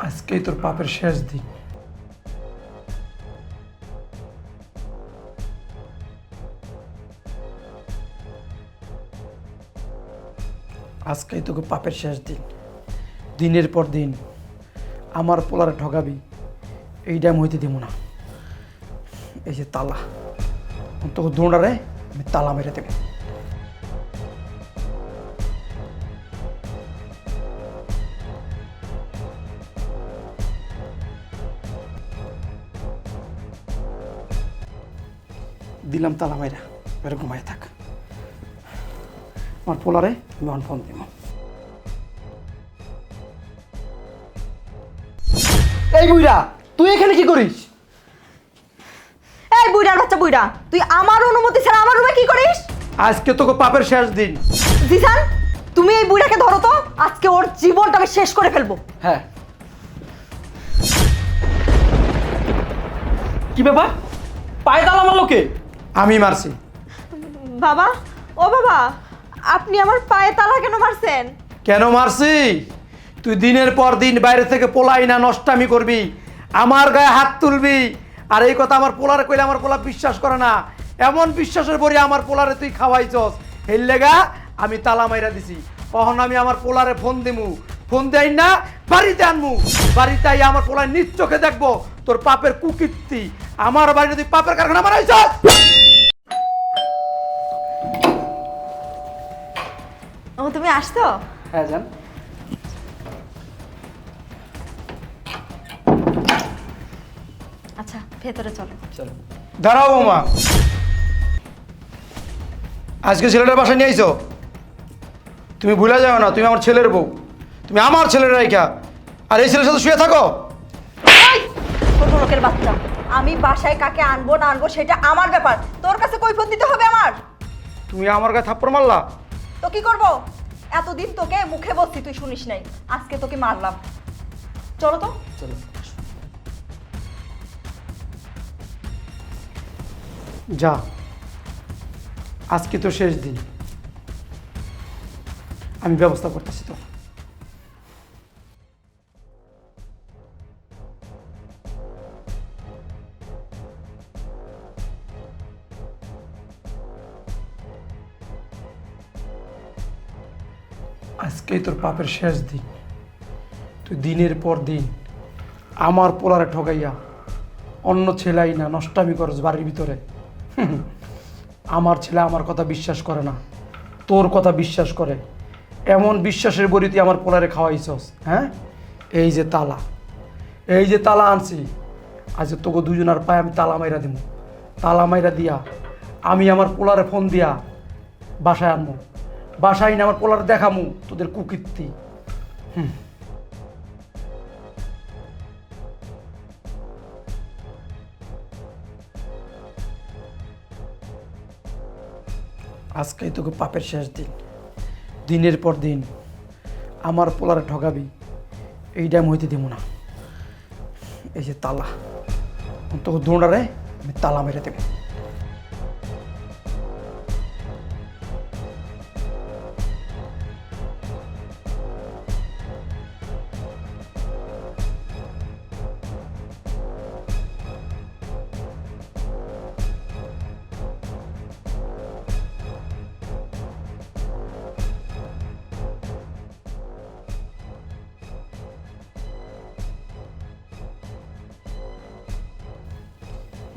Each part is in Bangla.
আজকেই তোর পাপের শেষ দিন। আজকেই তোকে পাপের শেষ দিন। দিনের পর দিন আমার পোলারে ঠকাবি, এইটা আমি হইতে দিব না। এই যে তালা, তোকে দৌড়ারে আমি তালা মেরে দেব। দিলাম তালা মাইরা, এরকম ঘুমাই থাক। আমার পোলারে আমি অন ফোন দিব। এই বুইড়া, তুই এখানে কি করিস? এই বুইড়ার বাচ্চা বুইড়া, তুই আমার অনুমতি ছাড়া আমার রুমে কি করিস? আজকে তোকে পাপের শেষ দিন। জিসান, তুমি এই বুইড়াকে ধরো তো, আজকে ওর জীবনটা আমি শেষ করে ফেলবো। হ্যাঁ। কি ব্যাপার? পায়ে তালা মারলো কে? আমি মারছি। বাবা, ও বাবা, আপনি আমার পায়ে তালা কেন মারছেন? কেন মারছি? তুই দিনের পর দিন বাইরে থেকে পোলাই না নষ্টামি করবি, আমার গায়ে হাত তুলবি, আর এই কথা আমার পোলারে কইলে আমার পোলা বিশ্বাস করে না। এমন বিশ্বাসের পরে আমার পোলারে তুই খাওয়াইছস, এর লেগা আমি তালা মাইরা দিছি। কখন আমি আমার পোলারে ফোন দিমু, ফোন দেই না বাড়িতে আনমু, বাড়িতে আইয়া আমার পোলায় নিজ চোখে দেখবো তোর পাপের কুকীর্তি। আমার বাড়িতে তুই পাপের কারখানা বানাইছস। ও তুমি আসছো? হ্যাঁ জান। আচ্ছা, ভেতরে চলো। চলো। দাঁড়াও বৌমা, আজকে ছেলেটার বাসায় নিয়ে আইছো? তুমি ভুলে যাও না, তুমি আমার ছেলের বউ, তুমি আমার ছেলের রাইখা আর এই ছেলের সাথে শুয়ে থাকো। এই, ছোট লোকের বাচ্চা, আমি বাসায় কাকে আনবো না আনবো সেটা আমার ব্যাপার, তোর কাছে কৈফিয়ত দিতে হবে আমার? তুমি আমার গায়ে থাপ্পড় মারলা। তো কি করবো? এতদিন তোকে মুখে বলছি, তুই শুনিস নাই, আজকে তোকে মারলাম। চলো তো। চলো। যা, আজকে তো শেষ দিন, আমি ব্যবস্থা করতেছি তো। আজকেই তোর পাপের শেষ দিন। তুই দিনের পর দিন আমার পোলারে ঠকাইয়া অন্য ছেলেই না নষ্টামি করস বাড়ির ভিতরে। আমার ছেলে আমার কথা বিশ্বাস করে না, তোর কথা বিশ্বাস করে। এমন বিশ্বাসের বড়ি তুই আমার পোলারে খাওয়াইছস। হ্যাঁ, এই যে তালা, এই যে তালা আনছি, আজ তোকে দুজনের পায়ে আমি তালা মাইরা দিব। তালা মাইরা দিয়া আমি আমার পোলারে ফোন দিয়া বাসায় আনবো, বাসায় না আমার পোলারে দেখামু তোদের কুকীর্তি। আজকেই তোকে পাপের শেষ দিন। দিনের পর দিন আমার পোলারে ঠকাবি, এইটা আমি হইতে দিব না। এই যে তালা, তোকে দৌড়ারে আমি তালা মেরে দেব।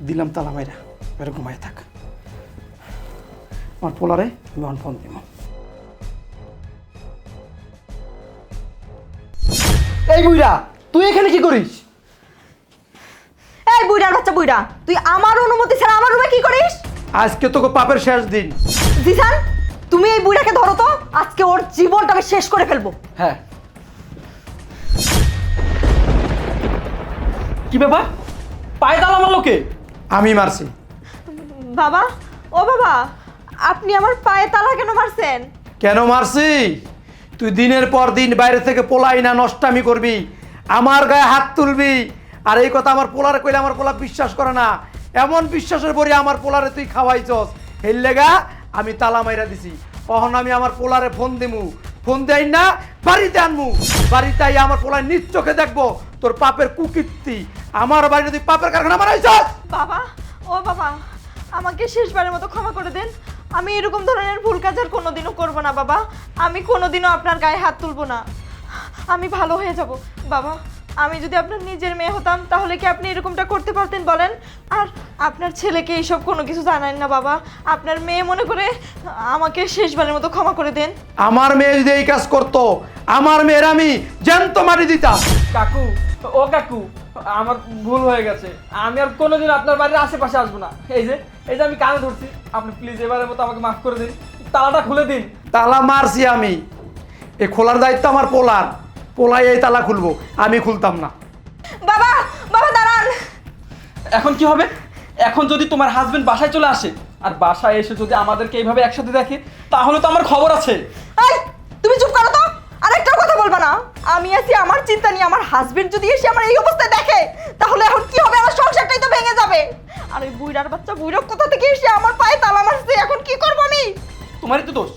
দিলাম তালা মাইরা, এরকম ঘুমাই থাক। আমার পোলারে আমি অন ফোন দিব। এই বুইড়া, তুই এখানে কি করিস? এই বুইড়ার বাচ্চা বুইড়া, তুই আমার অনুমতি ছাড়া আমার রুমে কি করিস? আজকে তোকে পাপের শেষ দিন। জিসান, তুমি এই বুইড়াকে ধরো তো, আজকে ওর জীবনটা আমি শেষ করে ফেলবো। হ্যাঁ। কি ব্যাপার? পায়ে তালা মারলো কে? আমি মারছি। বাবা, ও বাবা, আপনি আমার পায়ে তালা কেন মারছেন? কেন মারছি? তুই দিনের পর দিন বাইরে থেকে পোলাই না নষ্টামি করবি, আমার গায়ে হাত তুলবি, আর এই কথা আমার পোলারে কইলে আমার পোলা বিশ্বাস করে না। এমন বিশ্বাসের পরে আমার পোলারে তুই খাওয়াইছস, এর লেগা আমি তালা মাইরা দিছি। কখন আমি আমার পোলারে ফোন দিমু, ফোন দেই না বাড়িতে আনমু, বাড়িতে আইয়া আমার পোলায় নিজ চোখে দেখবো তোর পাপের কুকীর্তি। আমার বাড়িতে তুই পাপের কারখানা বানাইছস। বাবা, ও বাবা, আমাকে শেষবারের মতো ক্ষমা করে দেন। আমি এরকম ধরনের ভুল কাজ আর কোনোদিনও করবো না বাবা। আমি কোনোদিনও আপনার গায়ে হাত তুলবো না। আমি ভালো হয়ে যাব বাবা। আমি যদি আপনার নিজের মেয়ে হতাম তাহলে কি আপনি এরকমটা করতে পারতেন বলেন? আর আপনার ছেলেকে এইসব কোনো কিছু জানান না বাবা। আপনার মেয়ে মনে করে আমাকে শেষবারের মতো ক্ষমা করে দেন। আমার মেয়ে যদি এই কাজ করতো, আমার মেয়ের আমি জ্যান্ত মাটি দিতাম। কাকু, ও কাকু, আমার ভুল হয়ে গেছে। আমি আর কোনোদিন আপনার বাড়ির আশেপাশে আসবো না। এই যে আমি কানে ধরছি, আপনি প্লিজ এবারের মতো আমাকে মাফ করে দিন, তালাটা খুলে দিন। তালা মারছি আমি, এই খোলার দায়িত্ব আমার পোলার। পোলাই এই তালা খুলবো, আমি খুলতাম না। বাবা, বাবা দাঁড়ান। এখন কি হবে? এখন যদি তোমার হাজবেন্ড বাসায় চলে আসে আর বাসায় এসে যদি আমাদেরকে এইভাবে একসাথে দেখে, তাহলে তো আমার খবর আছে। এই, তুমি চুপ করো তো। আরেকটা কথা বলবা না। আমি আছি আমার চিন্তা নিয়ে। আমার হাজবেন্ড যদি এসে আমার এই অবস্থায় দেখে তাহলে এখন কি হবে? আমার সংসারটাই তো ভেঙে যাবে। আর ওই বুইড়ার বাচ্চা বুইড়া কোথা থেকে এসে আমার পায়ে তালা মারছে, এখন কি করব আমি? তোমারই তো দোষ।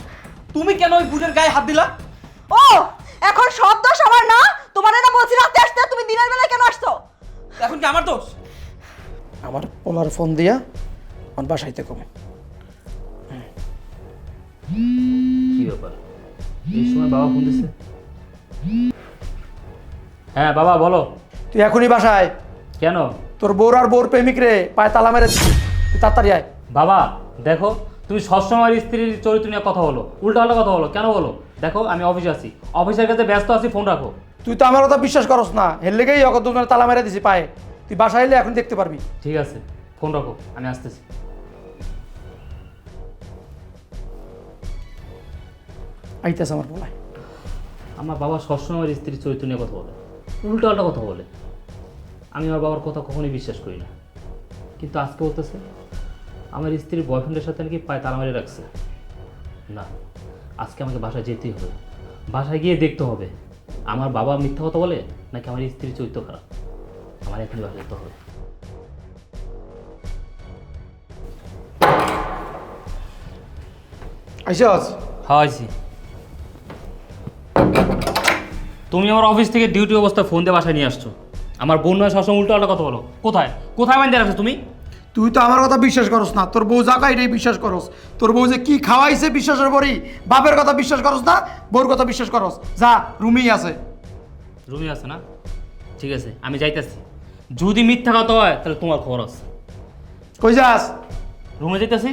তুমি কেন ওই বুড়ের গায়ে হাত দিলা? ও, এখন সব দোষ আমার না? তোমার না বলছি রাতে আসতে, তুমি দিনের বেলায় কেন আসছো? এখন কি আমার দোষ? আমার পোলার ফোন দিয়া আমার বাসাইতে কম। কি ব্যাপার, এই সময় বাবা ফোন দিছে? হ্যাঁ বাবা বলো। তুই এখনই বাসায়। কেন? তোর বউর আর বউর প্রেমিক রে পায়ে তালা মেরে দিচ্ছি, তুই তাড়াতাড়ি আয়। বাবা দেখো, তুমি সবসময় স্ত্রীর চরিত্র নিয়ে কথা বলো, উল্টাপাল্টা কথা বলো। কেন বলো? দেখো আমি অফিসে আছি, অফিসের কাছে ব্যস্ত আছি, ফোন রাখো। তুই তো আমার কথা বিশ্বাস করস না, হের লেগেই অত দুজনে তালা মেরে দিছি পায়ে। তুই বাসায় এলে এখন দেখতে পারবি। ঠিক আছে, ফোন রাখো, আমি আসতেছি। আইতেছে আমার পোলায়। আমার বাবা সবসময় আমার স্ত্রীর চরিত্র নিয়ে কথা বলে, উল্টাপাল্টা কথা বলে। আমি আমার বাবার কথা কখনোই বিশ্বাস করি না, কিন্তু আজকে বলতেছে আমার স্ত্রীর বয়ফ্রেন্ডের সাথে নাকি পায়ে তালা মেরে রাখছে। না, আজকে আমাকে বাসায় যেতেই হবে। বাসায় গিয়ে দেখতে হবে আমার বাবা মিথ্যা কথা বলে নাকি আমার স্ত্রীর চরিত্র খারাপ। আমার এখনই বাসায় যেতে হবে। আইসস? হাওয়াইছি। তুমি আমার অফিস থেকে ডিউটি অবস্থায় ফোন দিয়ে বাসায় নিয়ে আসছো। আমার বোন নয় সবসময় উল্টো কথা বলো। কোথায় কোথায় বান্ধে রাখছো তুমি? তুই তো আমার কথা বিশ্বাস করস না, তোর বউ যা কয় এটাই বিশ্বাস করস। তোর বউ যে কি খাওয়াইছে বিশ্বাসের পরই। বাপের কথা বিশ্বাস করস না, বউর কথা বিশ্বাস করস। যা, রুমেই আছে। রুমে আছে না? ঠিক আছে, আমি যাইতেছি। যদি মিথ্যা কথা হয় তাহলে তোমার খবর আছে। কই যাস? রুমে যাইতেছি।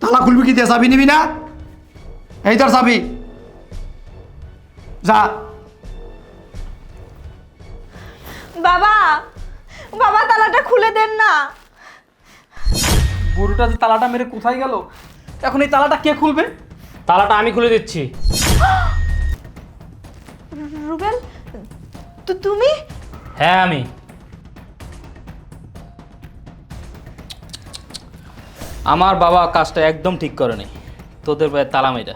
তালা খুলবি কি দিয়ে? চাবি নিবি না? এই তোর চাবি, যা। বাবা, বাবা তালাটা খুলে দেন না। বুড়োটা যে তালাটা মেরে কোথায় গেল? এখন এই তালাটা কে খুলবে? তালাটা আমি খুলে দিচ্ছি। রুবেল, তুমি? হ্যাঁ আমি। আমার বাবা কাজটা একদম ঠিক করেনি, তোদের পায়ে তালা মেয়েটা।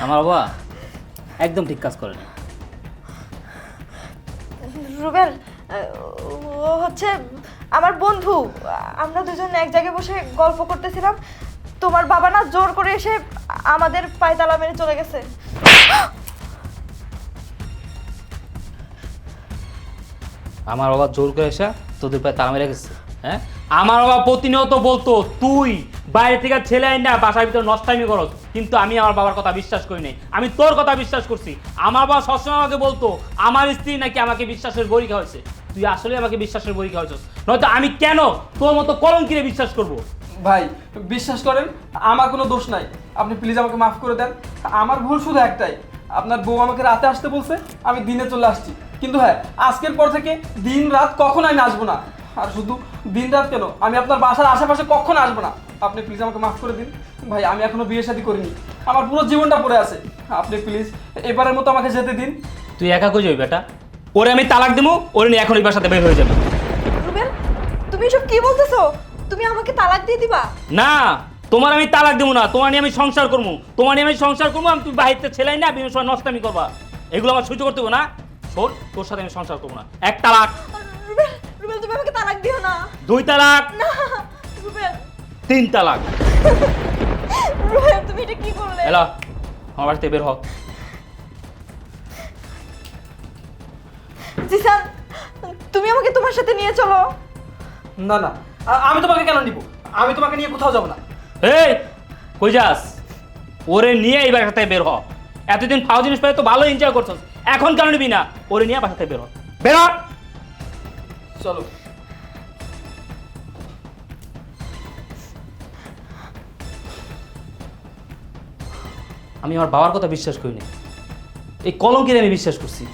আমার বাবা একদম ঠিক কাজ করেনি। রুবেল, ও হচ্ছে আমার বন্ধু। আমরা দুজন এক জায়গায় বসে গল্প করতেছিলাম। তোমার বাবা না জোর করে এসে আমাদের পায়ে তালা মেরে চলে গেছে। আমার বাবা জোর করে এসে তোদের পায়ে তালা মেরে গেছে? হ্যাঁ, আমার বাবা প্রতিনিয়ত বলতো তুই বাইরে থেকে ছেলে আইন না বাসার ভিতরে নষ্টামি করস, কিন্তু আমি আমার বাবার কথা বিশ্বাস করি নাই, আমি তোর কথা বিশ্বাস করছি। আমার বাবা সবসময় আমাকে বলতো আমার স্ত্রী নাকি আমাকে বিশ্বাসের পরীক্ষা হয়েছে। তুই আসলে আমাকে বিশ্বাসের পরীক্ষা হয়েছিস, নয়তো আমি কেন তোর মতো কলঙ্কিরে বিশ্বাস করবো? ভাই বিশ্বাস করেন, আমার কোনো দোষ নাই। আপনি প্লিজ আমাকে মাফ করে দেন। আমার ভুল শুধু একটাই, আপনার বউ আমাকে রাতে আসতে বলছে, আমি দিনে চলে আসছি। কিন্তু হ্যাঁ, আজকের পর থেকে দিন রাত কখনো আমি আসবো না। আর শুধু দিন রাত কেন, আমি আপনার বাসার আশেপাশে কখনো আসবো না। আপনি প্লিজ আমাকে মাফ করে দিন। ভাই আমি এখনো বিয়ে শাদী করিনি, আমার পুরো জীবনটা পড়ে আছে। আপনি প্লিজ এবারের মতো আমাকে যেতে দিন। তুই একা কই যাবি বেটা? ওরে আমি তালাক দেবো, ওরে নিয়ে এখন এই বাসাতে বের হয়ে যাবে। রুবেল, তুমি এসব কি বলতেছো? তুমি আমাকে তালাক দিয়ে দিবা? না, তোমার আমি তালাক দেবো না, তোমার নিয়ে আমি সংসার করবো। তোমার নিয়ে আমি সংসার করবো, আমি তুই বাহিরতে ছেলেই না বিভিন্ন সময় নষ্টামি করবা, এগুলো আমার সহ্য করতে হবে না। শোন, তোর সাথে আমি সংসার করবো না। এক তালাক। রুবেল, রুবেল তুমি আমাকে তালাক দিও না। 2 তালাক। না রুবেল, 3 তালাক। রুবেল তুমি এটা কি করলে? এলা আমার বাড়িতে বের হ। জিসান, তুমি আমাকে তোমার সাথে নিয়ে চলো। না না, আমি তোমাকে কেন নিব? আমি তোমাকে নিয়ে কোথাও যাব না। এই কই যাস? ওরে নিয়ে এই বাসা থেকে বের হ। এতদিন ফাও জিনিস পেয়ে তো ভালো এনজয় করছস, এখন কেন নিবি না? ওরে নিয়ে বাসা থেকে বের হ, বের হ। চলো। আমি আমার বাবার কথা বিশ্বাস করিনি, এই কলঙ্কের আমি বিশ্বাস করছি।